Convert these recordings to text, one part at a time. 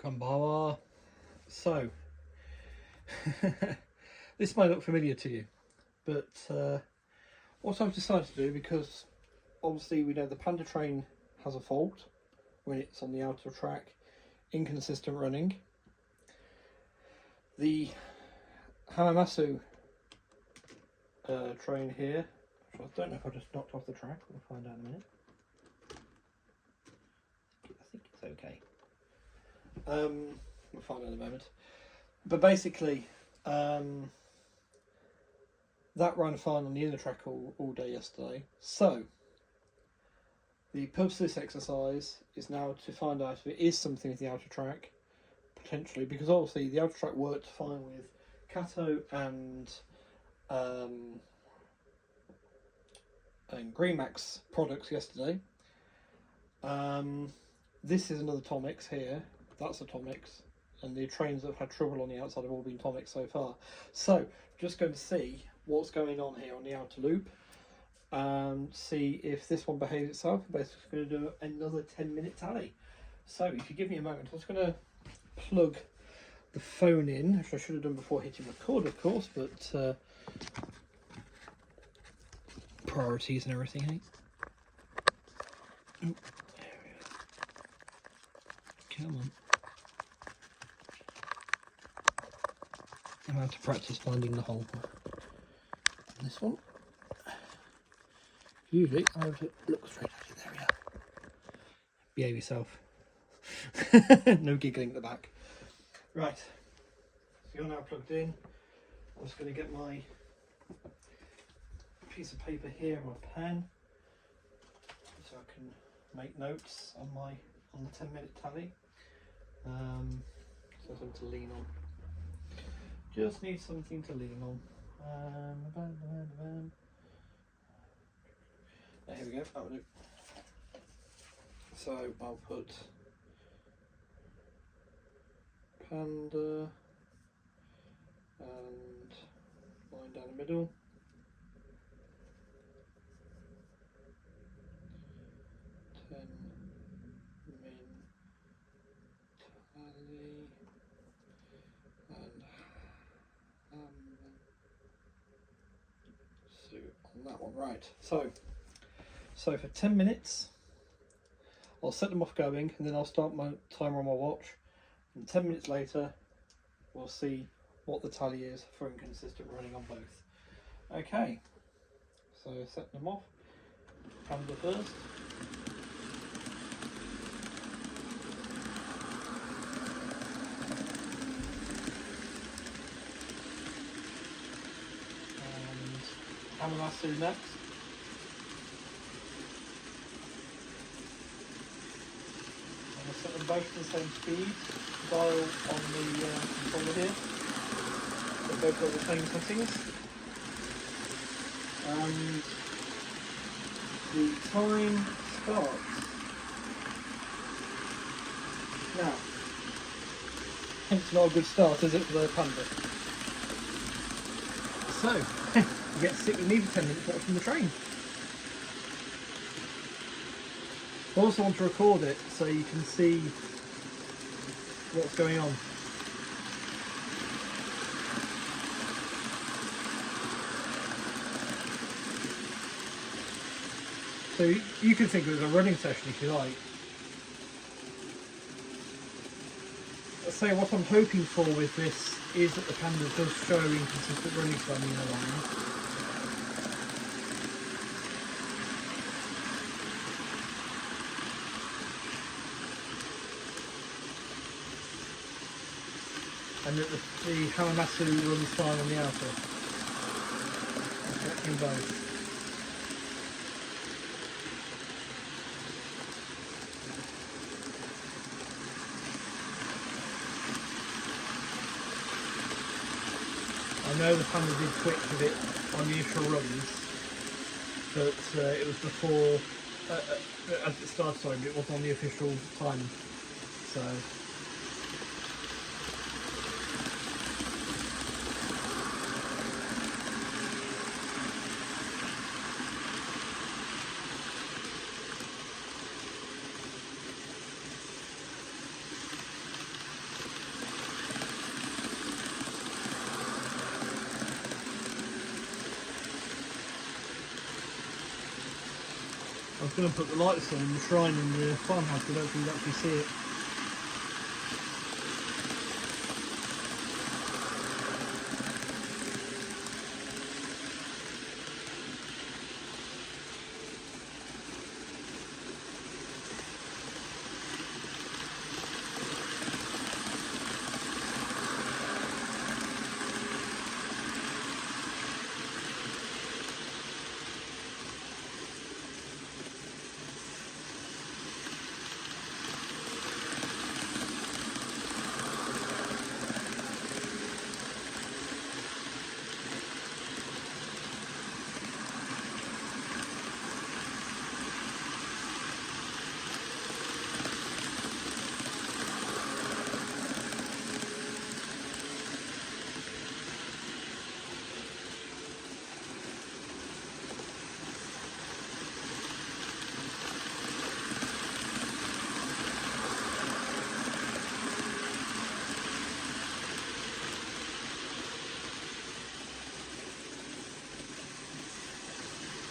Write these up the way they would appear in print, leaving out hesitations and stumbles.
Konbawa. So, this may look familiar to you, but what I've decided to do, because obviously we know the Panda train has a fault when it's on the outer track, inconsistent running. The Hamamatsu train here, which I don't know if I just knocked off the track, we'll find out in a minute. I think it's okay. We'll find out in a moment. But basically, that ran fine on the inner track all day yesterday. So, the purpose of this exercise is now to find out if it is something with the outer track, potentially, because obviously the outer track worked fine with Kato and Green Max products yesterday. This is another Tomix here. That's a Tomix, and the trains that have had trouble on the outside have all been Tomix so far. So, just going to see what's going on here on the outer loop and see if this one behaves itself. I'm basically going to do another 10-minute tally. So, if you give me a moment, I'm just going to plug the phone in, which I should have done before hitting record, of course, but priorities and everything, hey? Oh, there we go. Come on. I'm out to practice finding the hole. And this one. Usually I have to look straight at it. There we are. Behave yourself. No giggling at the back. Right. So you're now plugged in. I'm just going to get my piece of paper here, my pen, so I can make notes on the 10-minute tally. So something to lean on. Just need something to lean on. Here we go. That will do. So I'll put Panda and line down the middle. That one, right. So for 10 minutes I'll set them off going, and then I'll start my timer on my watch, and 10 minutes later we'll see what the tally is for inconsistent running on both. Okay, so set them off. Panda first. Hamamatsu next. I'm going to set them both to the same speed. Dial on the controller here. They both got the same settings. The time starts now. It's not a good start, is it, for the Panda? So, you get to sit with me for 10 minutes watching the train. I also want to record it so you can see what's going on. So you can think of it as a running session if you like. So what I'm hoping for with this is that the Panda does show inconsistent running time in the line. And that the Hamamatsu runs fine on the outer. In both. I know the Panda did twitch with it on the initial runs, but it was before, as it started, sorry, but it wasn't on the official time, so. going to put the lights on in the shrine in the farmhouse, but I don't think you actually see it.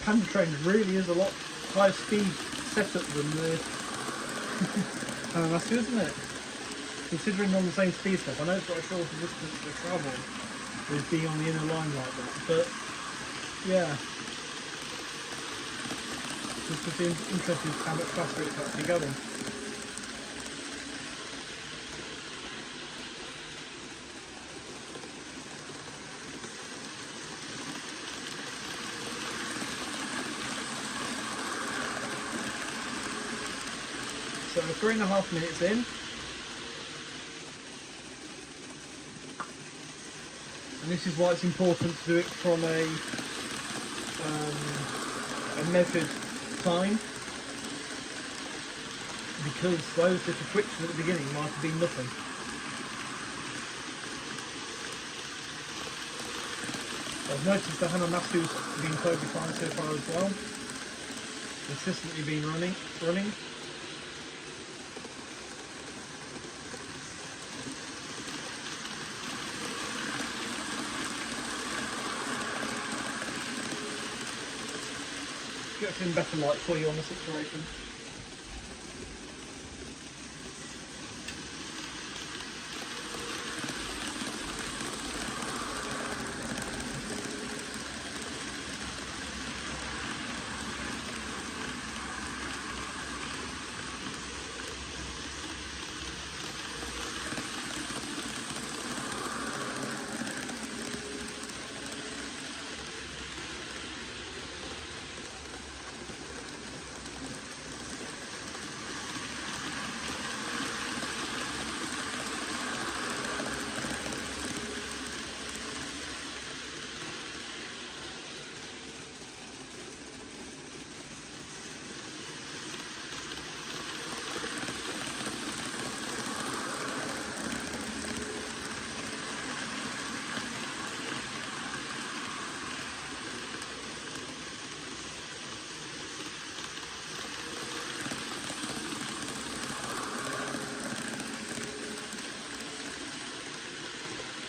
Panda train really is a lot higher speed setup than the that's good, isn't it? Considering on the same speed stuff, I know it's got a shorter distance to travel with being on the inner line like that, but yeah, just interesting how much faster it's actually going. So 3.5 minutes in. And this is why it's important to do it from a measured time, because those little twitches at the beginning might have been nothing. I've noticed the Hanamasu's been totally fine so far as well. Consistently been running. Get some better light for you on the situation.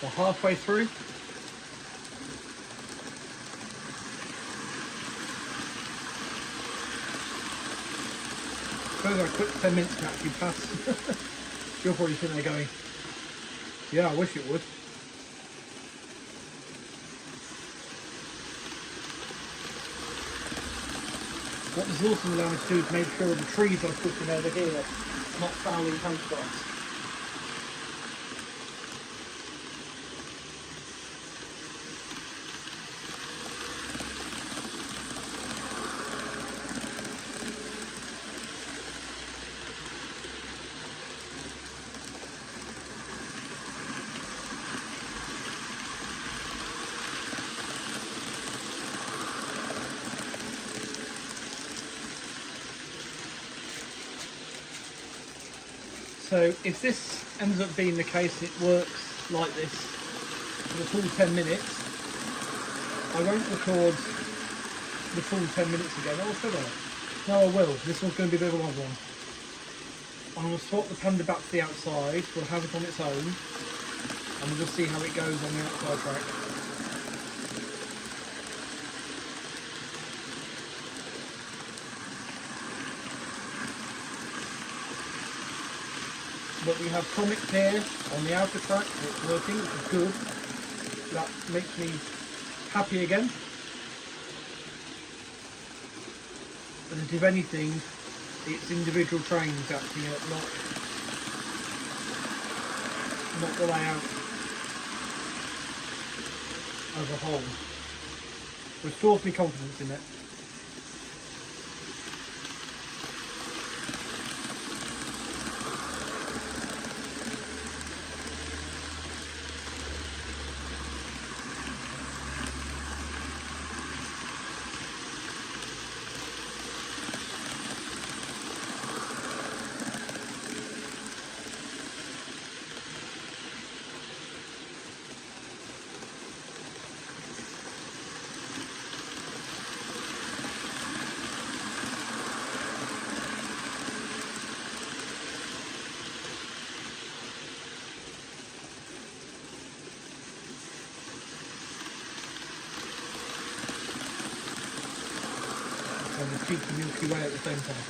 We're halfway through. Suppose a quick 10 minutes can actually pass. You're probably sitting there going, yeah, I wish it would. What this also allowed me to do is make sure the trees I'm pushing over here are not fouling counterparts. So if this ends up being the case, it works like this for the full 10 minutes. I won't record the full 10 minutes again, or should I? No, I will. This one's going to be a bit of a long one. I'm going to swap the Panda back to the outside. We'll have it on its own, and we'll just see how it goes on the outside track. But we have Tomics here on the outer track, and it's working, which is good. That makes me happy again. But if anything, it's individual trains acting up, not the layout as a whole, which restores me confidence in it. And the cheeky Milky Way at the same time.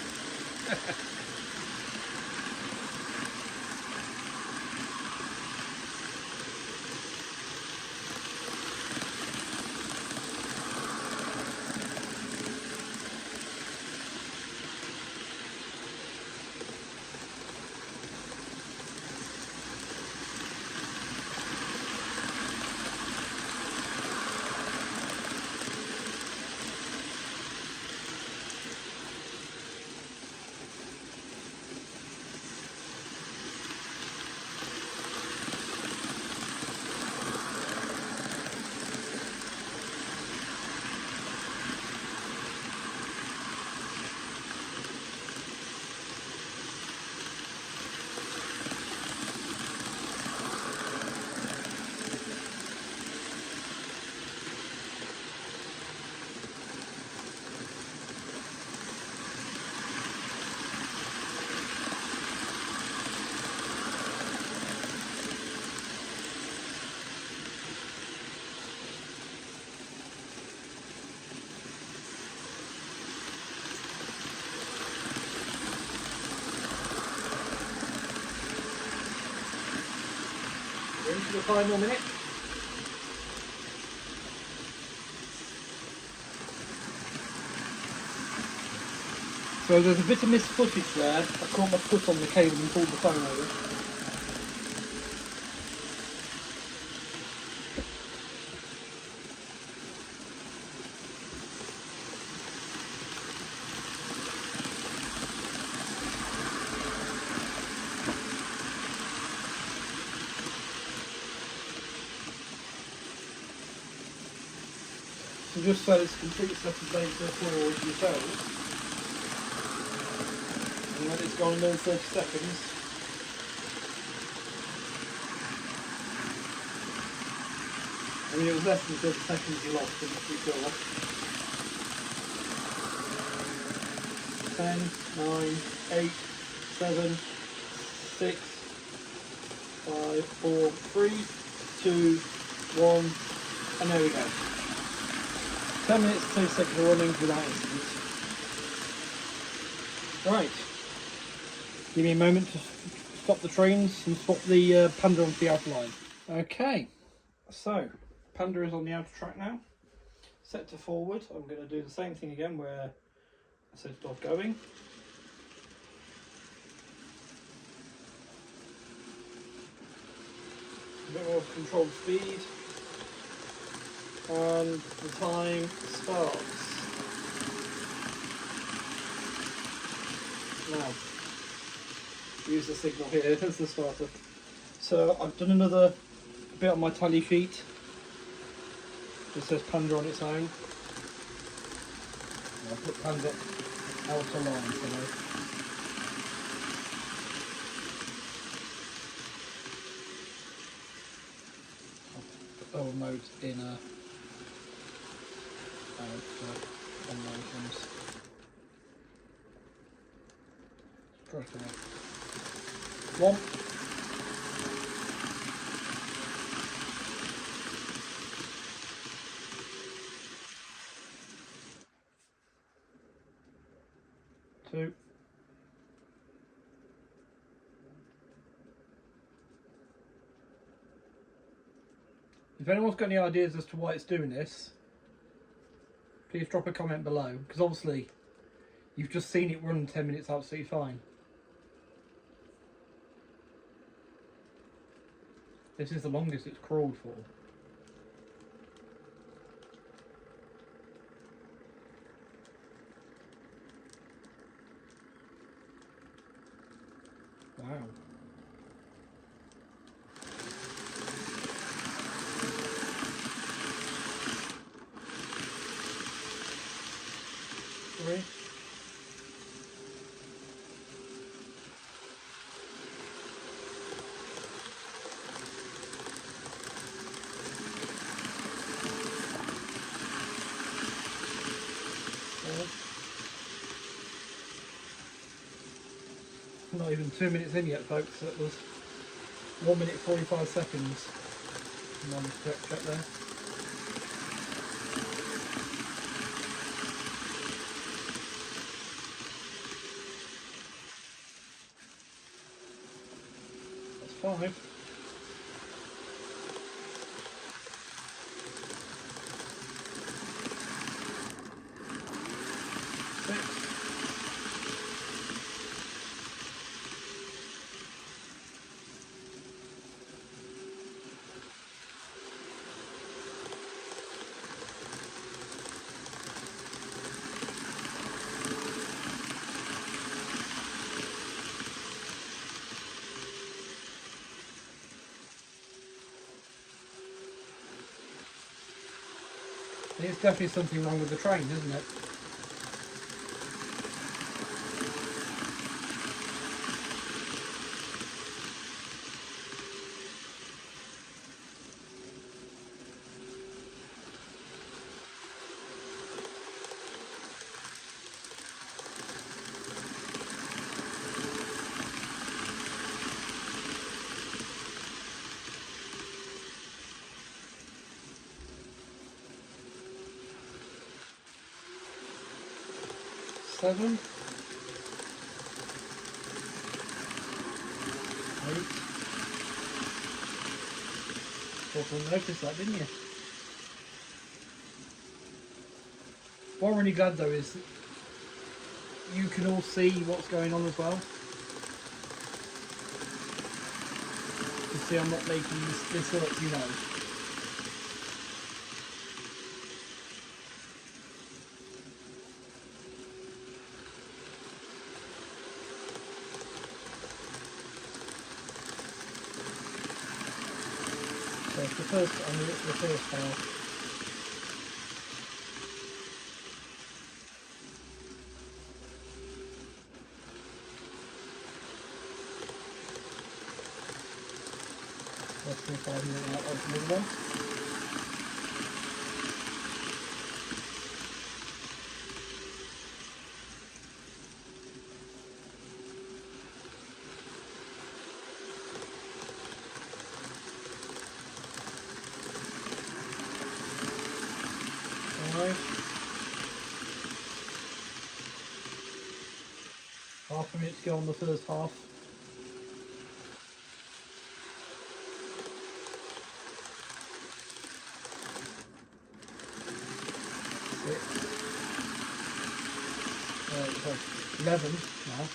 We're into the final minute. So there's a bit of missed footage there. I caught my foot on the cable and pulled the phone over. So just so it's complete set of data for yourselves, and let it's gone another 30 seconds. I mean, it was less than 30 seconds you lost, but it's pretty cool. 10, 9, 8, 7, 6, 5, 4, 3, 2, 1, and there we go. 10 minutes, 2 seconds of running without incident. Right. Give me a moment to stop the trains and swap the Panda onto the outer line. Okay, so Panda is on the outer track now. Set to forward. I'm going to do the same thing again where I said stop going. A bit more controlled speed. And the time starts now. Use the signal here as the starter. So I've done another bit on my tally sheet. It says Panda on its own. I'll put Panda out of line for now. I'll put mode in a on those ones. Press away. 1. 2. If anyone's got any ideas as to why it's doing this, please drop a comment below, because obviously you've just seen it run 10 minutes absolutely fine. This is the longest it's crawled for. Wow. Three. Not even 2 minutes in yet, folks. That was 1 minute 45 seconds. Come on, check there. That's 5. 6. There's definitely something wrong with the train, isn't it? Seven. 8. Thought you'll notice that, didn't you? What I'm really glad though is you can all see what's going on as well. You see I'm not making this up, you know. So it's the first, I'm going to get to the first half. Less than 5 minutes out of the other one. Half a minute to go on the first half. 11 now.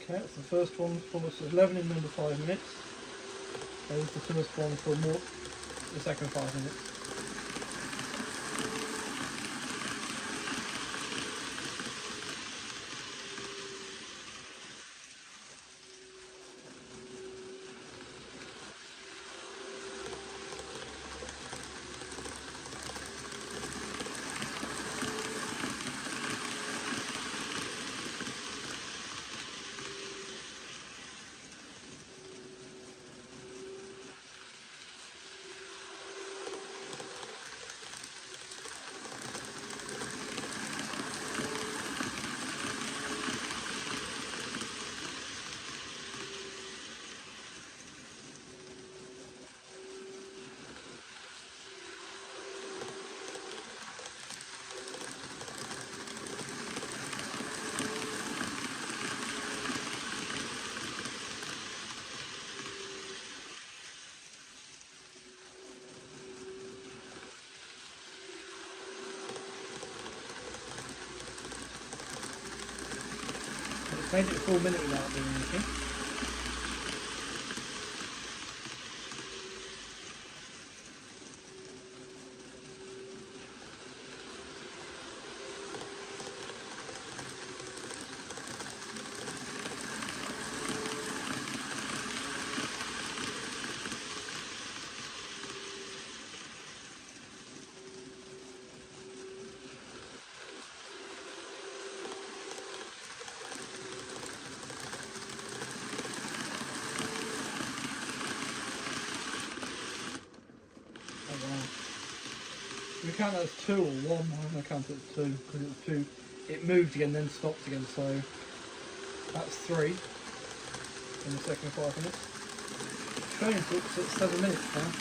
Okay, that's the first one for us. 11 in under 5 minutes. There's the first one for more, the second 5 minutes. Made it a full minute without doing anything. We count that as 2 or 1. I'm going to count it as 2 because it was 2. It moved again, then stopped again. So that's 3 in the second 5 minutes. Showing books at 7 minutes now.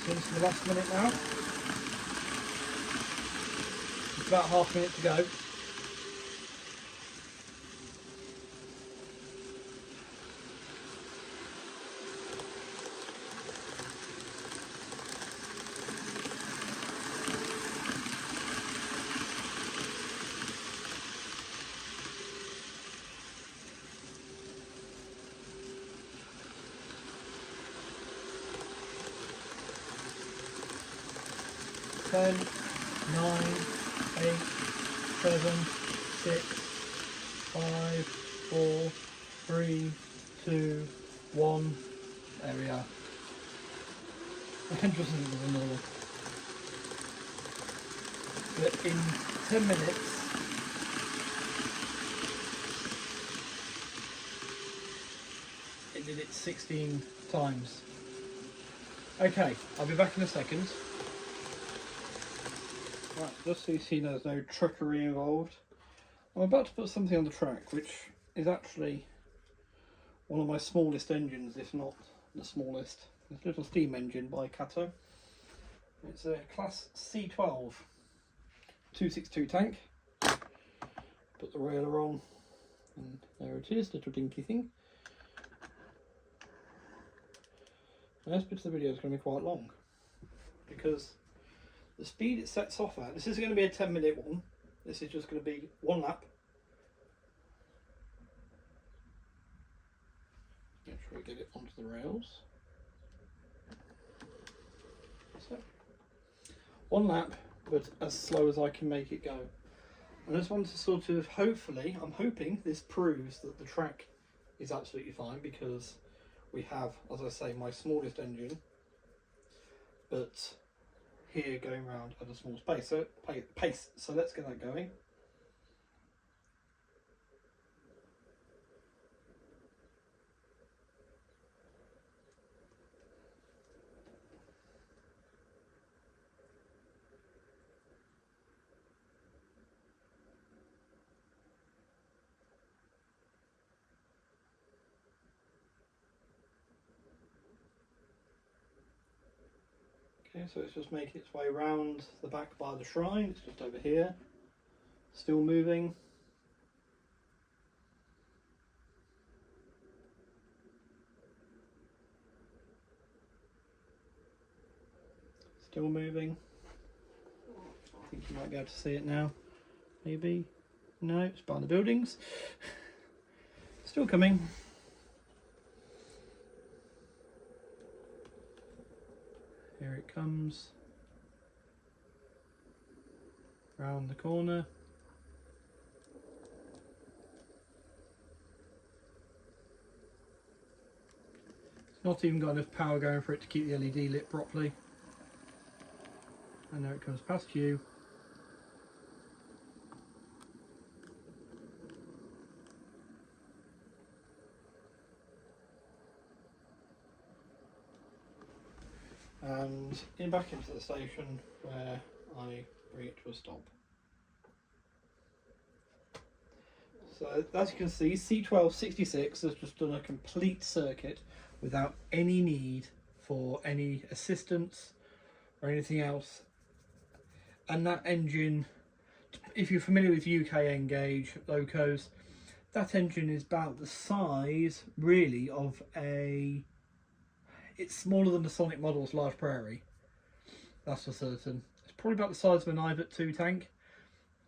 Into the last minute now. It's about half a minute to go. Ten, 9, 8, 7, 6, 5, 4, 3, 2, 1. There we are. Interesting with another one. But in 10 minutes, it did it 16 times. Okay, I'll be back in a second. Right, just so you see there's no trickery involved. I'm about to put something on the track which is actually one of my smallest engines, if not the smallest. This little steam engine by Kato. It's a class C12 262 tank. Put the railer on and there it is, little dinky thing. Now this bit of the video is going to be quite long because the speed it sets off at, this is going to be a 10-minute one, this is just going to be one lap. Make sure we get it onto the rails. So, one lap, but as slow as I can make it go. And I just want to sort of, hopefully, I'm hoping this proves that the track is absolutely fine because we have, as I say, my smallest engine, but here going round at a small space. So pace. So let's get that going. Okay, so it's just making its way round the back by the shrine. It's just over here, still moving. Still moving. I think you might be able to see it now. Maybe. No, it's behind the buildings. Still coming. Here it comes. Round the corner. It's not even got enough power going for it to keep the LED lit properly. And there it comes past you. And back into the station where I bring it to a stop. So as you can see, C1266 has just done a complete circuit without any need for any assistance or anything else. And that engine, if you're familiar with UK N-gauge locos, that engine is about the size really of a... It's smaller than the Sonic Models Large Prairie, that's for certain. It's probably about the size of an Ivet 2 tank,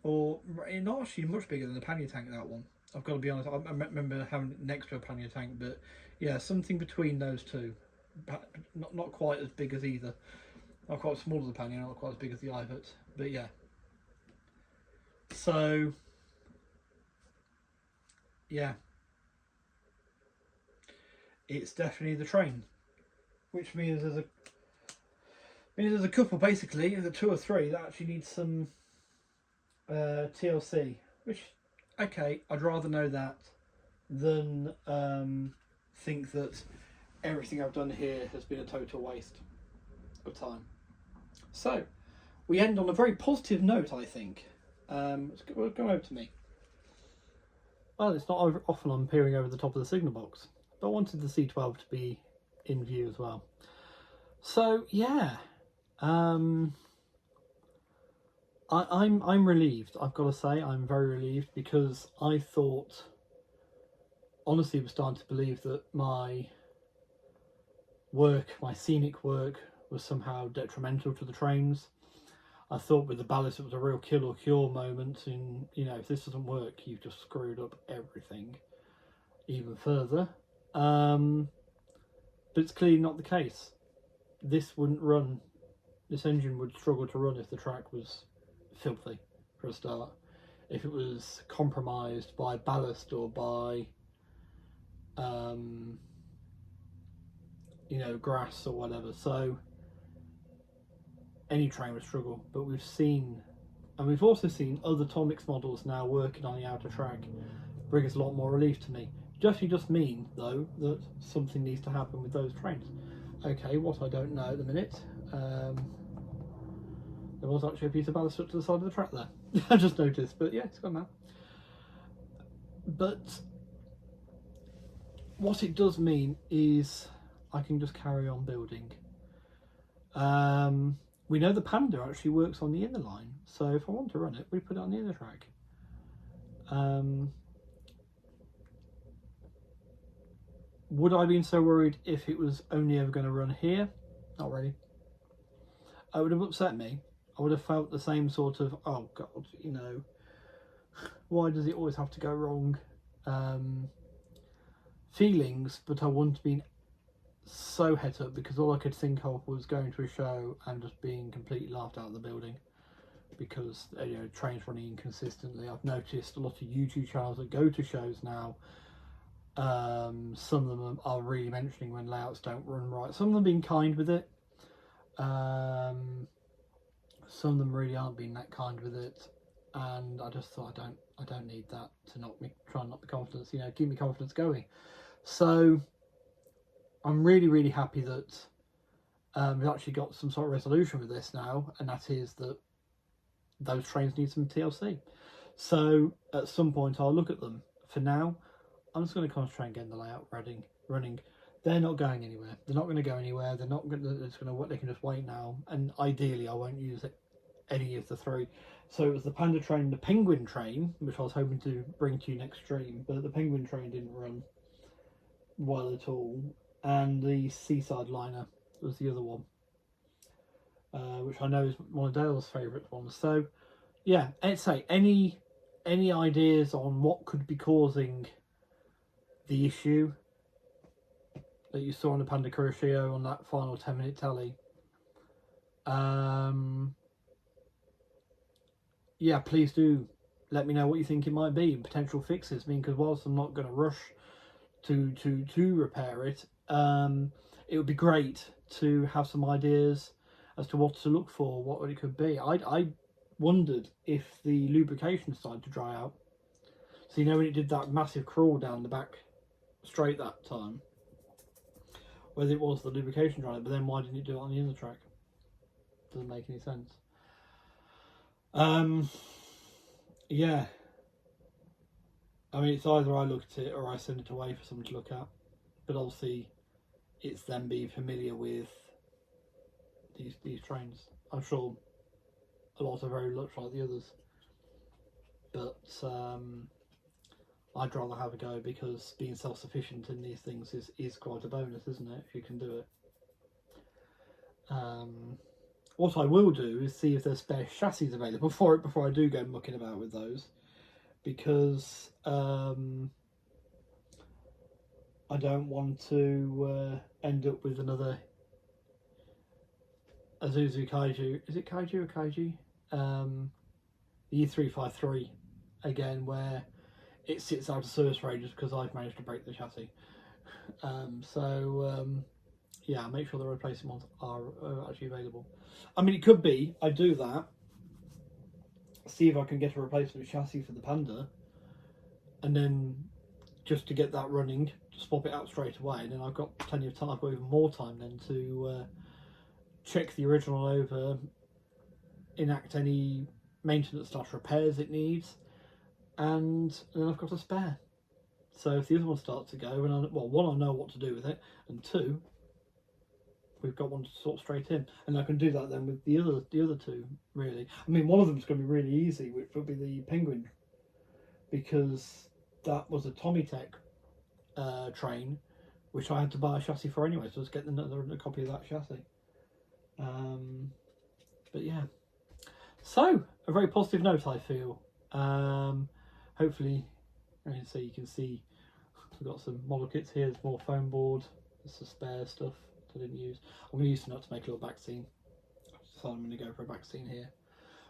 or not actually much bigger than the pannier tank, that one. I've got to be honest, I remember having it next to a pannier tank, but yeah, something between those two. Not quite as big as either. Not quite as small as the pannier, not quite as big as the Ivet, but yeah. So, yeah. It's definitely the train. Which means there's a couple, basically, the 2 or 3 that actually need some TLC. Which, okay, I'd rather know that than think that everything I've done here has been a total waste of time. So, we end on a very positive note, I think. Let's go over to me. Well, it's not often I'm peering over the top of the signal box, but I wanted the C12 to be in view as well. So yeah, I'm relieved. I've got to say, I'm very relieved, because I thought, honestly, was starting to believe that my work, my scenic work, was somehow detrimental to the trains. I thought with the ballast it was a real kill or cure moment, and you know, if this doesn't work, you've just screwed up everything even further. But it's clearly not the case. This wouldn't run, this engine would struggle to run if the track was filthy, for a start. If it was compromised by ballast or by, you know, grass or whatever. So any train would struggle. But we've seen, and we've also seen other Tomix models now working on the outer track, bring us a lot more relief to me. Just mean, though, that something needs to happen with those trains. Okay, what I don't know at the minute, there was actually a piece of ballast stuck to the side of the track there. I just noticed, but yeah, it's gone now. But what it does mean is I can just carry on building. We know the Panda actually works on the inner line, so if I want to run it, we put it on the inner track. Would I have been so worried if it was only ever going to run here? Not really. It would have upset me. I would have felt the same sort of, oh God, you know, why does it always have to go wrong? Feelings, but I wouldn't have been so het up, because all I could think of was going to a show and just being completely laughed out of the building, because you know, trains running inconsistently. I've noticed a lot of YouTube channels that go to shows now, some of them are really mentioning when layouts don't run right. Some of them being kind with it, Some of them really aren't being that kind with it, and I just thought I don't need that to try and knock the confidence, you know, keep my confidence going. So I'm really happy that we've actually got some sort of resolution with this now, and that is that those trains need some TLC. So at some point I'll look at them. For now, I'm just going to concentrate on getting the layout running. They're not going anywhere. They're not going to go anywhere. They're not going to. It's going to. They can just wait now. And ideally, I won't use it any of the three. So it was the Panda train, and the Penguin train, which I was hoping to bring to you next stream, but the Penguin train didn't run well at all. And the Seaside Liner was the other one, which I know is one of Dale's favourite ones. So yeah, I'd say any ideas on what could be causing the issue that you saw on the Panda Crucio on that final 10-minute tally? Yeah, please do let me know what you think it might be and potential fixes. I mean, because whilst I'm not going to rush to repair it, it would be great to have some ideas as to what to look for, what it could be. I wondered if the lubrication started to dry out. So you know when it did that massive crawl down the back straight that time, whether it was the lubrication drying, but then why didn't it do it on the inner track? Doesn't make any sense. Yeah. I mean, it's either I look at it or I send it away for someone to look at. But obviously, it's them being familiar with these trains. I'm sure a lot are very much like the others. But I'd rather have a go, because being self-sufficient in these things is quite a bonus, isn't it, if you can do it. What I will do is see if there's spare chassis available for it before I do go mucking about with those, because I don't want to end up with another Isuzu Kaiju. Is it Kaiju or Kaiji? The E353 again, where it sits out of service ranges because I've managed to break the chassis. Yeah, make sure the replacement ones are actually available. I mean, it could be I do that, see if I can get a replacement chassis for the Panda, and then just to get that running, swap it out straight away, and then I've got plenty of time. I've got even more time then to check the original over, enact any maintenance/repairs it needs, and then I've got a spare. So if the other one starts to go, and one, I know what to do with it, and two, we've got one to sort straight in, and I can do that then with the other two. Really, I mean, one of them is going to be really easy, which will be the Penguin, because that was a Tomitech train, which I had to buy a chassis for anyway, so let's get another copy of that chassis. But yeah, so a very positive note, I feel. Hopefully, so you can see we've got some model kits here. There's more foam board, there's some spare stuff I didn't use. I'm going to use some to make a little back scene, so I'm going to go for a back scene here,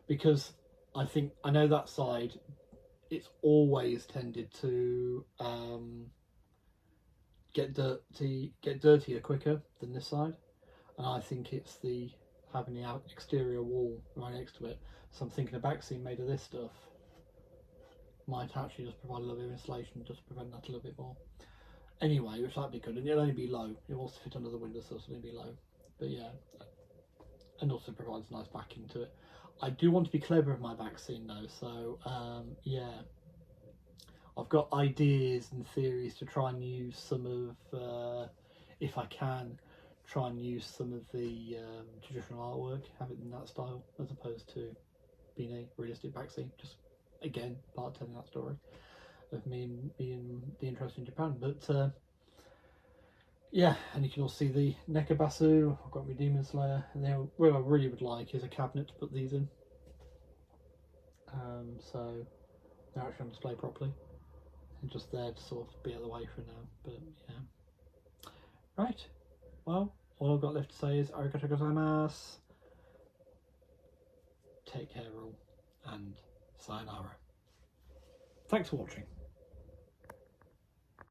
because I know that side, it's always tended to get dirtier quicker than this side, and I think it's having the exterior wall right next to it. So I'm thinking a back scene made of this stuff might actually just provide a little bit of insulation, just to prevent that a little bit more. Anyway, which might be good, and it'll only be low. It wants to fit under the windowsill, so it'll be low. But yeah, and also provides a nice backing to it. I do want to be clever with my back scene though, so yeah, I've got ideas and theories to try and use some of, if I can, try and use some of the traditional artwork, have it in that style, as opposed to being a realistic back scene. Just again, part of telling that story of me being the interest in Japan. But yeah, and you can also see the Nekabasu. I've got my Demon Slayer, and then what I really would like is a cabinet to put these in, so they're actually on display properly, and just there to sort of be out of the way for now. But yeah, right, well, all I've got left to say is arigatou gozaimasu, take care all, and sayonara. Thanks for watching.